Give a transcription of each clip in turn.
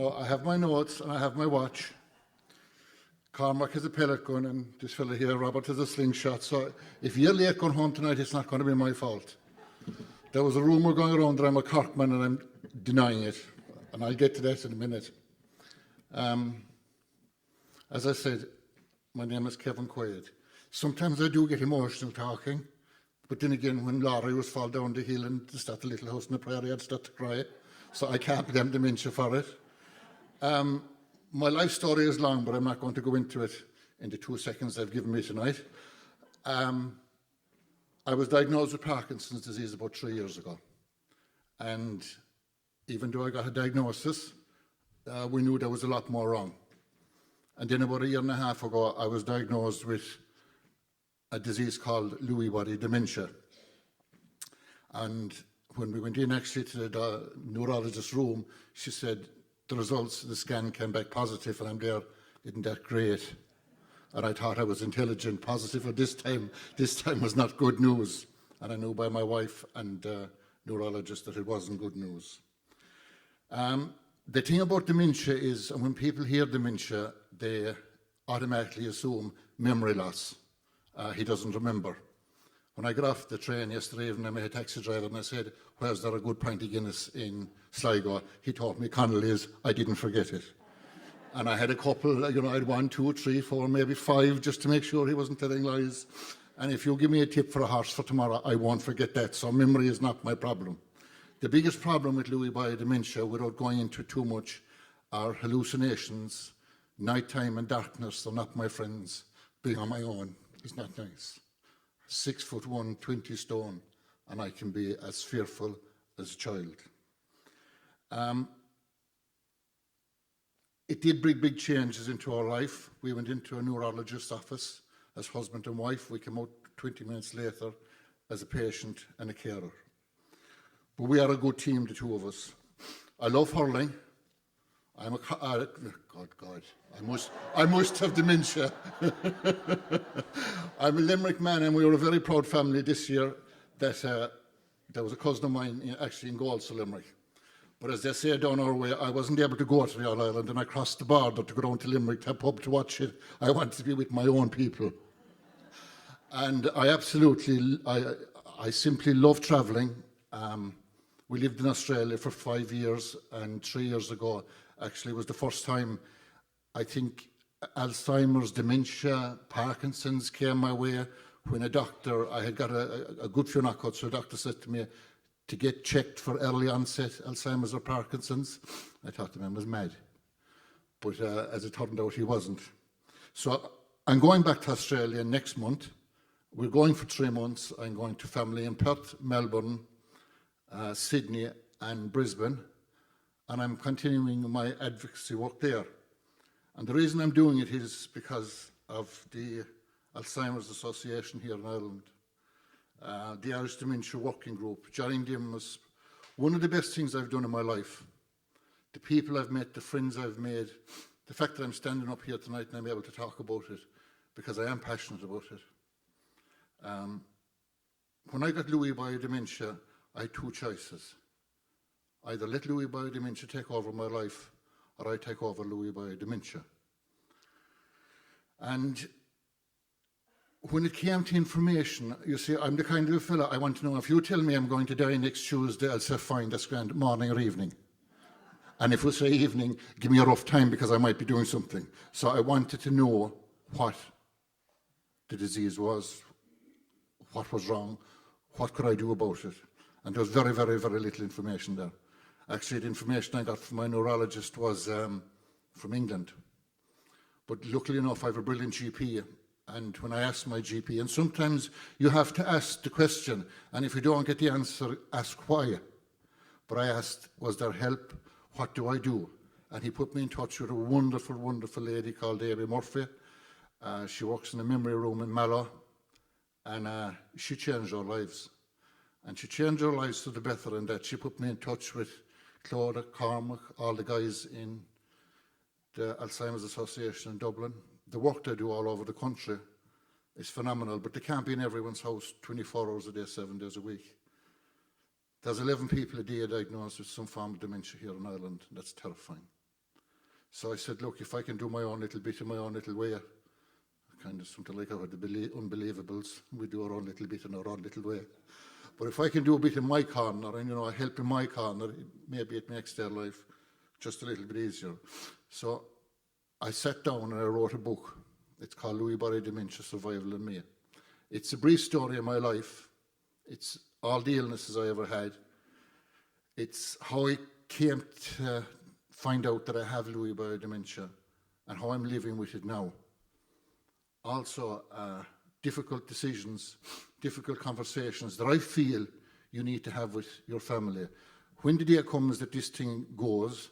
No, I have my notes and I have my watch. Cormac has a pellet gun and this fella here, Robert, has a slingshot. So if you're late going home tonight, it's not going to be my fault. There was a rumour going around that I'm a Corkman and I'm denying it. And I'll get to that in a minute. As I said, my name is Kevin Quaid. Sometimes I do get emotional talking. But then again, when Laurie was fall down the hill and start the little house in the prairie, I'd start to cry. So I can't blame dementia for it. My life story is long, but I'm not going to go into it in the 2 seconds they've given me tonight. I was diagnosed with Parkinson's disease about 3 years ago. And even though I got a diagnosis, we knew there was a lot more wrong. And then about a year and a half ago, I was diagnosed with a disease called Lewy body dementia. And when we went in actually to the neurologist's room, she said, the results of the scan came back positive, and I'm there, isn't that great? And I thought I was intelligent, positive, but this time was not good news. And I knew by my wife and the neurologist that it wasn't good news. The thing about dementia is, when people hear dementia, they automatically assume memory loss. He doesn't remember. When I got off the train yesterday evening, I met a taxi driver and I said, where's there a good pint of Guinness in Sligo? He told me Connolly's, I didn't forget it. And I had a couple, I had 1, 2, 3, 4, maybe 5, just to make sure he wasn't telling lies. And if you give me a tip for a horse for tomorrow, I won't forget that. So memory is not my problem. The biggest problem with Lewy body dementia, without going into too much, are hallucinations. Nighttime and darkness are not my friends. Being on my own is not nice. 6'1", 20 stone, and I can be as fearful as a child. It did bring big changes into our life. We went into a neurologist's office as husband and wife. We came out 20 minutes later as a patient and a carer. But we are a good team, the two of us. I love hurling. I must have dementia. I'm a Limerick man, and we were a very proud family this year that there was a cousin of mine actually in Galway, Limerick. But as they say down our way, I wasn't able to go to the All-Ireland, and I crossed the border to go down to Limerick to a pub to watch it. I wanted to be with my own people. And I simply love travelling. We lived in Australia for 5 years, and 3 years ago, actually, was the first time, I think, Alzheimer's, dementia, Parkinson's came my way. When a doctor, I had got a good few knockouts, so a doctor said to me to get checked for early onset Alzheimer's or Parkinson's. I thought the man was mad. But as it turned out, he wasn't. So I'm going back to Australia next month. We're going for 3 months. I'm going to family in Perth, Melbourne, Sydney and Brisbane, and I'm continuing my advocacy work there. And the reason I'm doing it is because of the Alzheimer's Association here in Ireland, the Irish Dementia Working Group. Joining them was one of the best things I've done in my life. The people I've met, the friends I've made, the fact that I'm standing up here tonight and I'm able to talk about it, because I am passionate about it. When I got Lewy body dementia, I had 2 choices. Either let Lewy body dementia take over my life, or I take over Lewy body dementia. And when it came to information, you see, I'm the kind of a fella, I want to know, if you tell me I'm going to die next Tuesday, I'll say, fine, that's grand, morning or evening. And if we say evening, give me a rough time because I might be doing something. So I wanted to know what the disease was, what was wrong, what could I do about it. And there was very, very, very little information there. Actually, the information I got from my neurologist was from England. But luckily enough, I have a brilliant GP. And when I asked my GP, and sometimes you have to ask the question, and if you don't get the answer, ask why. But I asked, was there help? What do I do? And he put me in touch with a wonderful, wonderful lady called Amy Murphy. She works in a memory room in Mallow, and she changed our lives. And she changed our lives to the better in that she put me in touch with Claude, Cormac, all the guys in the Alzheimer's Association in Dublin. The work they do all over the country is phenomenal, but they can't be in everyone's house 24 hours a day, 7 days a week. There's 11 people a day diagnosed with some form of dementia here in Ireland. That's terrifying. So I said, look, if I can do my own little bit in my own little way, kind of something like our the Unbelievables, we do our own little bit in our own little way. But if I can do a bit in my corner, and I help in my corner, maybe it makes their life just a little bit easier. So I sat down and I wrote a book. It's called Lewy Body Dementia, Survival and Me. It's a brief story of my life. It's all the illnesses I ever had. It's how I came to find out that I have Lewy body dementia and how I'm living with it now. Also, difficult decisions, difficult conversations that I feel you need to have with your family. When the day comes that this thing goes,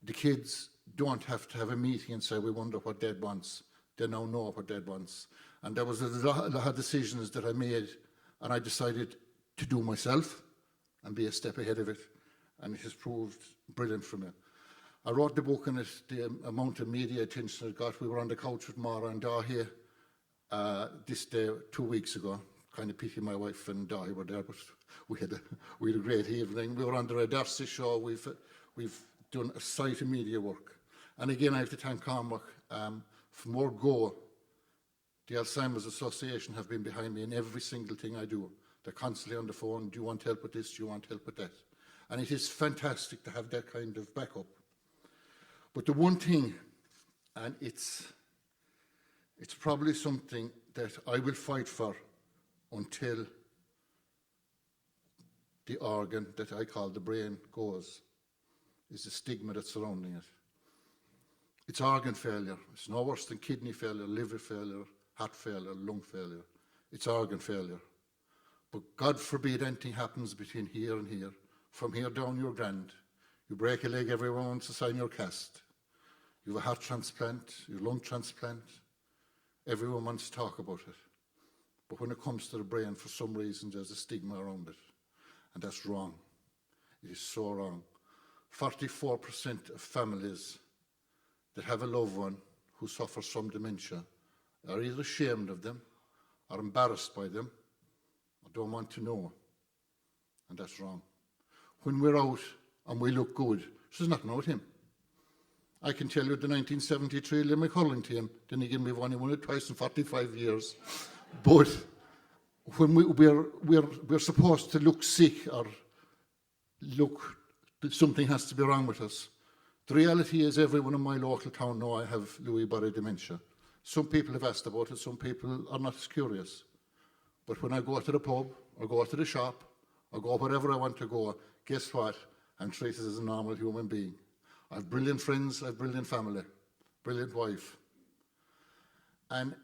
the kids don't have to have a meeting and say, we wonder what Dad wants. They now know what Dad wants. And there was a lot of decisions that I made, and I decided to do myself and be a step ahead of it. And it has proved brilliant for me. I wrote the book, and the amount of media attention it got. We were on the couch with Mara and Dahi this day 2 weeks ago. Kind of pity my wife and Dahi were there, but we had a great evening. We were on the Red Darcy show. We've done a site of media work. And again, I have to thank Cormac for more go. The Alzheimer's Association have been behind me in every single thing I do. They're constantly on the phone. Do you want help with this? Do you want help with that? And it is fantastic to have that kind of backup. But the one thing, and it's probably something that I will fight for until the organ that I call the brain goes, is the stigma that's surrounding it. It's organ failure. It's no worse than kidney failure, liver failure, heart failure, lung failure. It's organ failure. But God forbid anything happens between here and here. From here down, you're grand. You break a leg, everyone wants to sign your cast. You have a heart transplant, your lung transplant. Everyone wants to talk about it. But when it comes to the brain, for some reason, there's a stigma around it. And that's wrong. It is so wrong. 44% of families that have a loved one who suffers from dementia are either ashamed of them or embarrassed by them or don't want to know. And that's wrong. When we're out and we look good, there's nothing wrong with him. I can tell you the 1973 Limerick hurling team didn't give me one, he won it twice in 45 years. But when we're supposed to look sick or look that something has to be wrong with us, the reality is everyone in my local town know I have Lewy body dementia. Some people have asked about it, some people are not as curious. But when I go to the pub or go to the shop or go wherever I want to go, guess what? I'm treated as a normal human being. I have brilliant friends, I have brilliant family, brilliant wife. And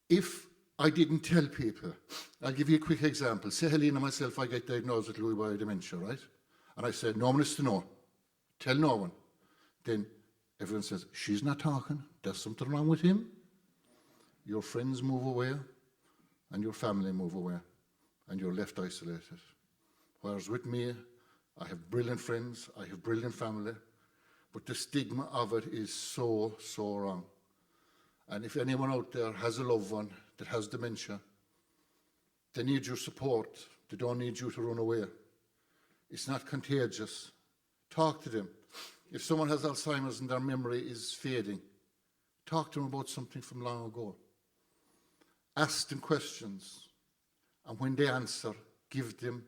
if I didn't tell people, I'll give you a quick example. Say Helene and myself, I get diagnosed with Lewy body dementia, right? And I say, no one is to know. Tell no one. Then everyone says, she's not talking. There's something wrong with him. Your friends move away and your family move away and you're left isolated. Whereas with me, I have brilliant friends, I have brilliant family, but the stigma of it is so, so wrong. And if anyone out there has a loved one that has dementia, they need your support. They don't need you to run away. It's not contagious. Talk to them. If someone has Alzheimer's and their memory is fading, talk to them about something from long ago. Ask them questions, and when they answer, give them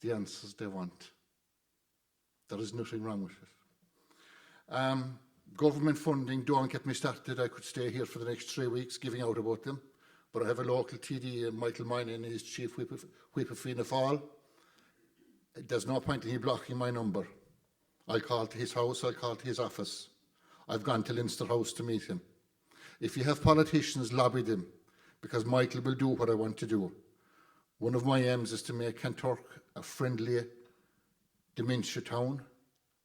the answers they want. There is nothing wrong with it. Government funding, don't get me started. I could stay here for the next 3 weeks giving out about them, but I have a local TD, Michael Miney, his chief whip of Fianna Fáil. There's no point in he blocking my number. I'll call to his house, I'll call to his office. I've gone to Leinster House to meet him. If you have politicians, lobby them, because Michael will do what I want to do. One of my aims is to make Kanturk a friendly dementia town,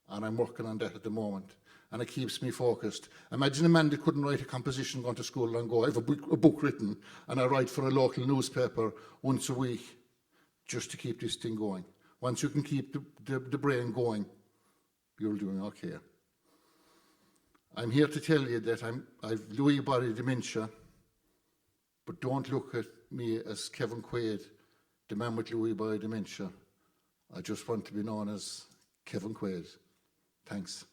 and I'm working on that at the moment. And it keeps me focused. Imagine a man that couldn't write a composition going to school and go, I have a book written, and I write for a local newspaper once a week just to keep this thing going. Once you can keep the brain going, you're doing okay. I'm here to tell you that I've Lewy body dementia, but don't look at me as Kevin Quaid, the man with Lewy body dementia. I just want to be known as Kevin Quaid. Thanks.